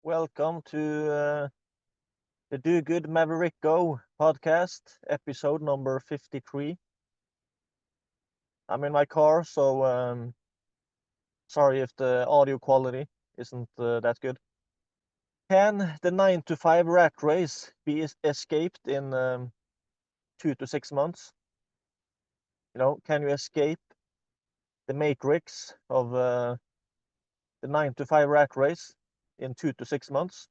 Welcome to the Do Good Maverick Go podcast, episode number 53. I'm in my car, so sorry if the audio quality isn't that good. Can the 9 to 5 rat race be escaped in 2 to 6 months? Can you escape the matrix of the 9 to 5 rat race in 2 to 6 months?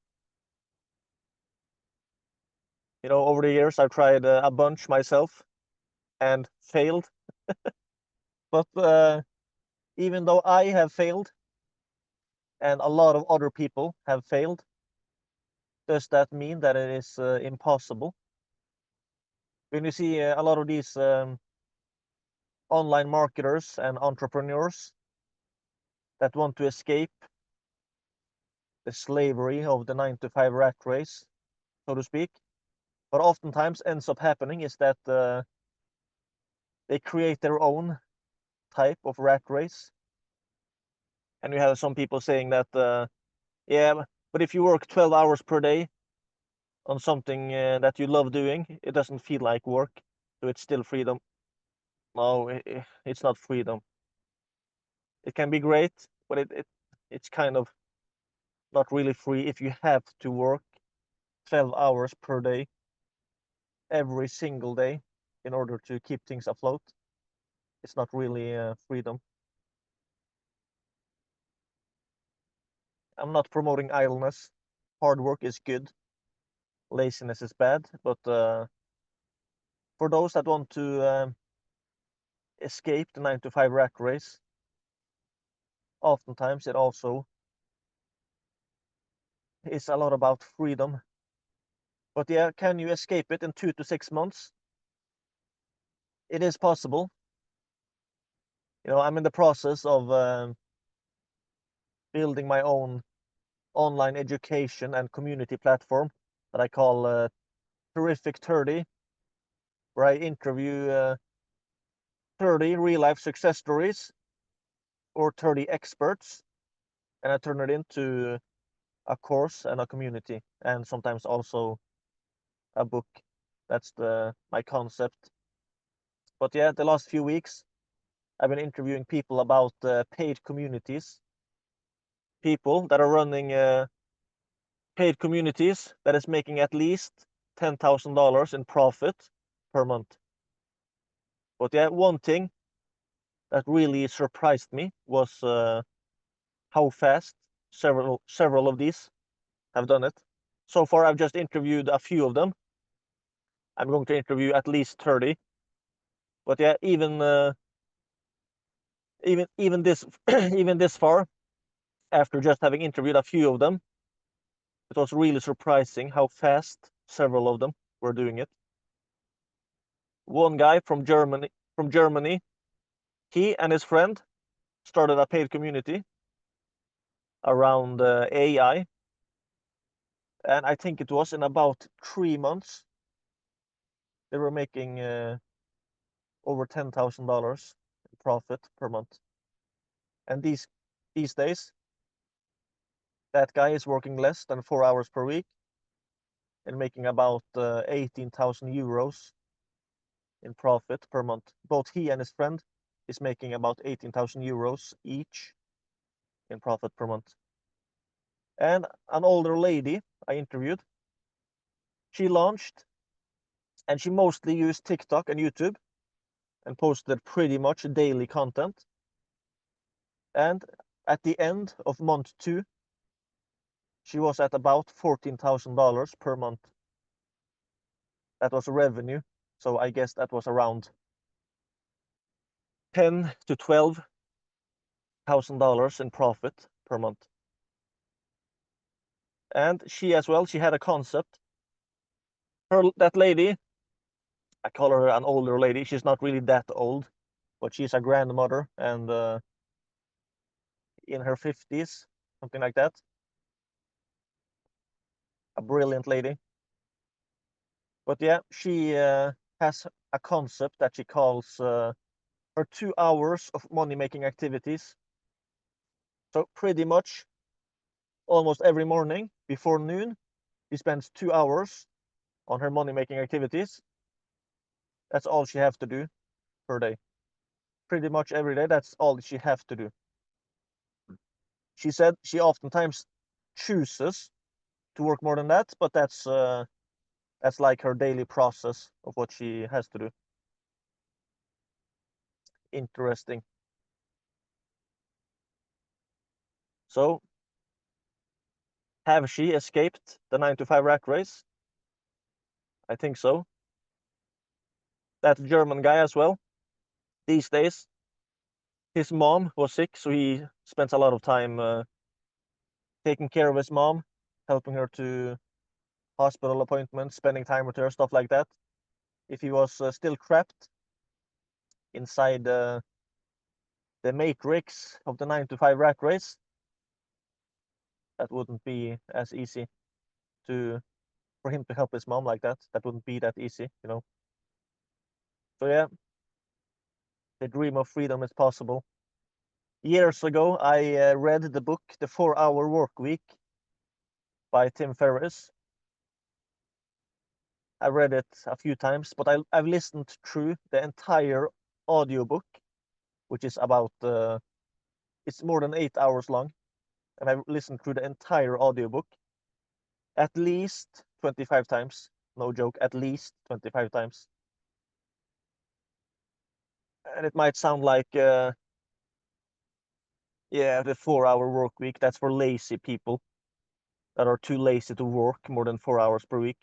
Over the years, I've tried a bunch myself and failed. But even though I have failed and a lot of other people have failed, does that mean that it is impossible? When you see a lot of these online marketers and entrepreneurs that want to escape the slavery of the 9 to 5 rat race, so to speak, what oftentimes ends up happening is that they create their own type of rat race. And you have some people saying that, yeah, but if you work 12 hours per day on something that you love doing, it doesn't feel like work, so it's still freedom. No, it's not freedom. It can be great, but it's kind of not really free if you have to work 12 hours per day every single day in order to keep things afloat. It's not really freedom. I'm not promoting idleness. Hard work is good. Laziness is bad, but for those that want to escape the 9 to 5 rat race, oftentimes it also is a lot about freedom. But yeah, can you escape it in 2 to 6 months? It is possible. I'm in the process of building my own online education and community platform that I call Terrific 30, where I interview 30 real life success stories or 30 experts, and I turn it into a course and a community, and sometimes also a book. That's my concept. But yeah, the last few weeks I've been interviewing people about paid communities, people that are running paid communities that is making at least $10,000 in profit per month. But yeah, one thing that really surprised me was how fast several of these have done it. So far, I've just interviewed a few of them. I'm going to interview at least 30. But yeah, even this even this far, after just having interviewed a few of them, it was really surprising how fast several of them were doing it. One guy from Germany, he and his friend started a paid community around AI, and I think it was in about 3 months they were making over $10,000 in profit per month. And these days, that guy is working less than 4 hours per week and making about 18,000 euros in profit per month. Both he and his friend is making about 18,000 euros each in profit per month. And an older lady I interviewed, she launched and she mostly used TikTok and YouTube and posted pretty much daily content. And at the end of month 2, she was at about $14,000 per month. That was revenue, so I guess that was around $10,000 to $12,000 in profit per month. And she as well, she had a concept. That lady, I call her an older lady. She's not really that old, but she's a grandmother and in her 50s, something like that. A brilliant lady. But yeah, she has a concept that she calls her 2 hours of money making activities. So pretty much almost every morning before noon, she spends 2 hours on her money-making activities. That's all she has to do per day. Pretty much every day, that's all she has to do. She said she oftentimes chooses to work more than that, but that's like her daily process of what she has to do. Interesting. So, have she escaped the 9 to 5 rat race? I think so. That German guy as well. These days, his mom was sick, so he spends a lot of time taking care of his mom, helping her to hospital appointments, spending time with her, stuff like that. If he was still trapped inside the matrix of the 9 to 5 rat race, that wouldn't be as easy for him to help his mom like that. That wouldn't be that easy, you know. So yeah, the dream of freedom is possible. Years ago, I read the book The 4-Hour Workweek by Tim Ferriss. I read it a few times, but I've listened through the entire audiobook, which is about it's more than 8 hours long, and I've listened through the entire audiobook at least 25 times. No joke, at least 25 times. And it might sound like yeah, the 4-hour work week, that's for lazy people that are too lazy to work more than 4 hours per week.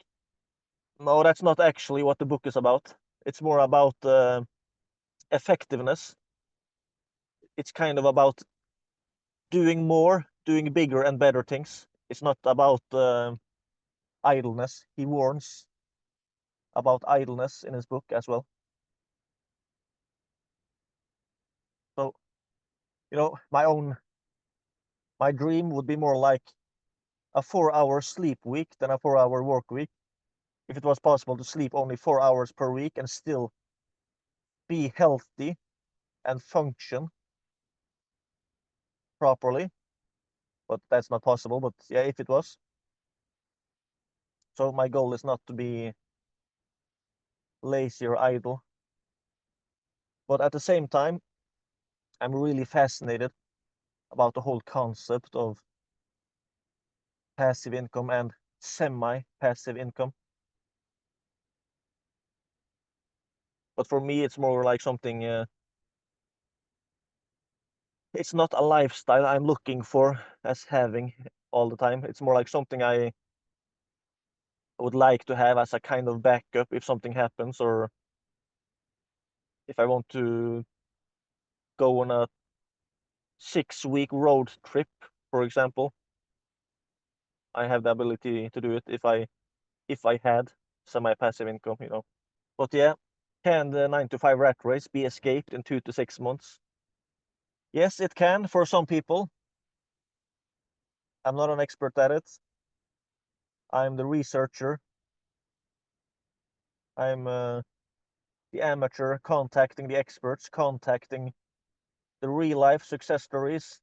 No, that's not actually what the book is about. It's more about effectiveness. It's kind of about doing more, doing bigger and better things. It's not about idleness. He warns about idleness in his book as well. So, you know, my dream would be more like a 4-hour sleep week than a 4-hour work week. If it was possible to sleep only 4 hours per week and still be healthy and function properly, but that's not possible. But yeah, if it was. So my goal is not to be lazy or idle, but at the same time, I'm really fascinated about the whole concept of passive income and semi-passive income. But for me, it's more like something, it's not a lifestyle I'm looking for as having all the time. It's more like something I would like to have as a kind of backup if something happens, or if I want to go on a 6-week road trip, for example. I have the ability to do it if I had semi-passive income, you know. But yeah, can the 9 to 5 rat race be escaped in 2 to 6 months? Yes, it can for some people. I'm not an expert at it. I'm the researcher. I'm the amateur contacting the experts, contacting the real life success stories.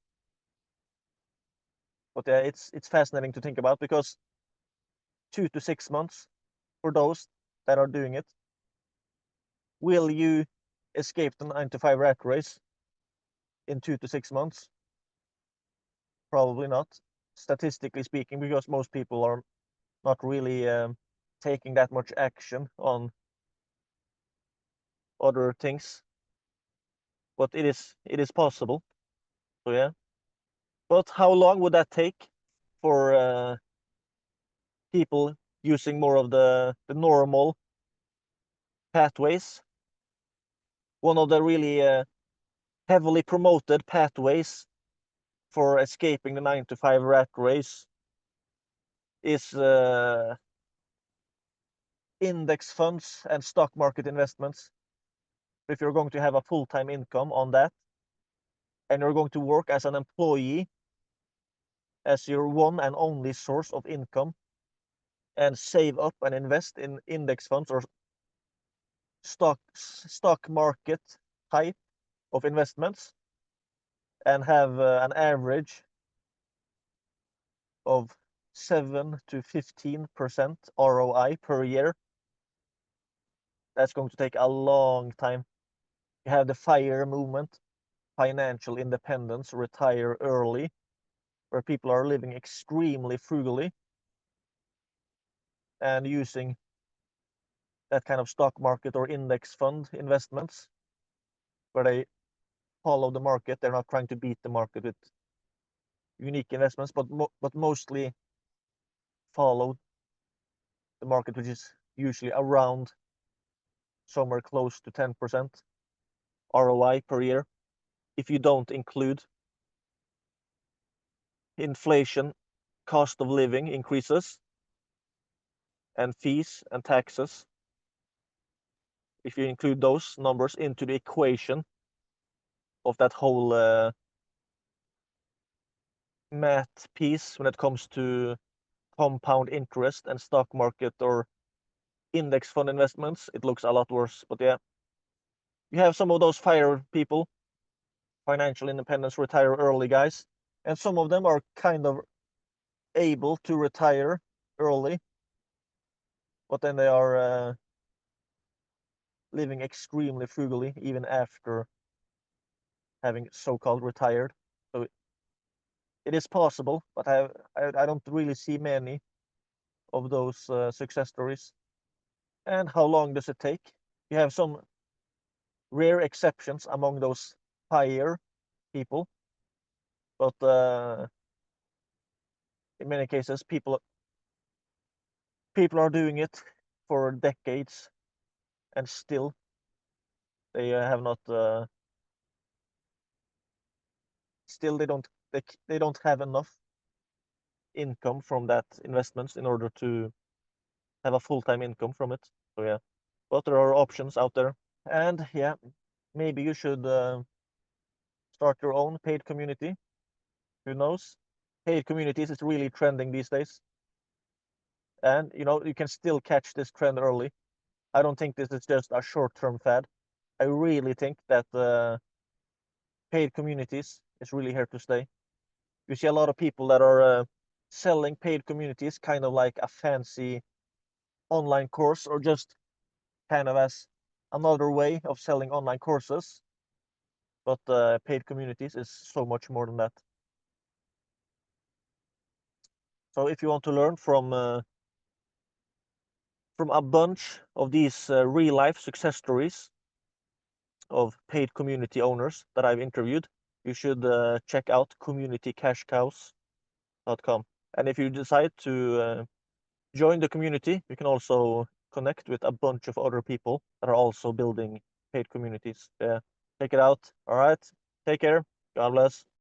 But yeah, it's fascinating to think about, because 2 to 6 months for those that are doing it. Will you escape the 9 to 5 rat race in 2 to 6 months? Probably not, statistically speaking, because most people are not really taking that much action on other things. But it is possible. So yeah. But how long would that take for people using more of the normal pathways? One of the really heavily promoted pathways for escaping the 9 to 5 rat race is index funds and stock market investments. If you're going to have a full-time income on that, and you're going to work as an employee as your one and only source of income, and save up and invest in index funds or stock market type of investments, and have an average of 7 to 15% ROI per year. That's going to take a long time. You have the FIRE movement, financial independence, retire early, where people are living extremely frugally and using that kind of stock market or index fund investments where they follow the market. They're not trying to beat the market with unique investments, but mostly follow the market, which is usually around somewhere close to 10% ROI per year. If you don't include inflation, cost of living increases, and fees and taxes, if you include those numbers into the equation of that whole math piece when it comes to compound interest and stock market or index fund investments, it looks a lot worse. But yeah, you have some of those FIRE people, financial independence, retire early guys, and some of them are kind of able to retire early, but then they are living extremely frugally even after having so-called retired. So it is possible, but I don't really see many of those success stories. And how long does it take? You have some rare exceptions among those FIRE people, but in many cases, people are doing it for decades, and still they have not. Still, they don't have enough income from that investments in order to have a full-time income from it. So yeah, but there are options out there, and yeah, maybe you should start your own paid community. Who knows? Paid communities is really trending these days, and you can still catch this trend early. I don't think this is just a short-term fad. I really think that paid communities is really here to stay. You see a lot of people that are selling paid communities kind of like a fancy online course, or just kind of as another way of selling online courses. But paid communities is so much more than that. So if you want to learn from a bunch of these real life success stories of paid community owners that I've interviewed, you should check out communitycashcows.com. And if you decide to join the community, you can also connect with a bunch of other people that are also building paid communities. Yeah, check it out. All right, take care. God bless.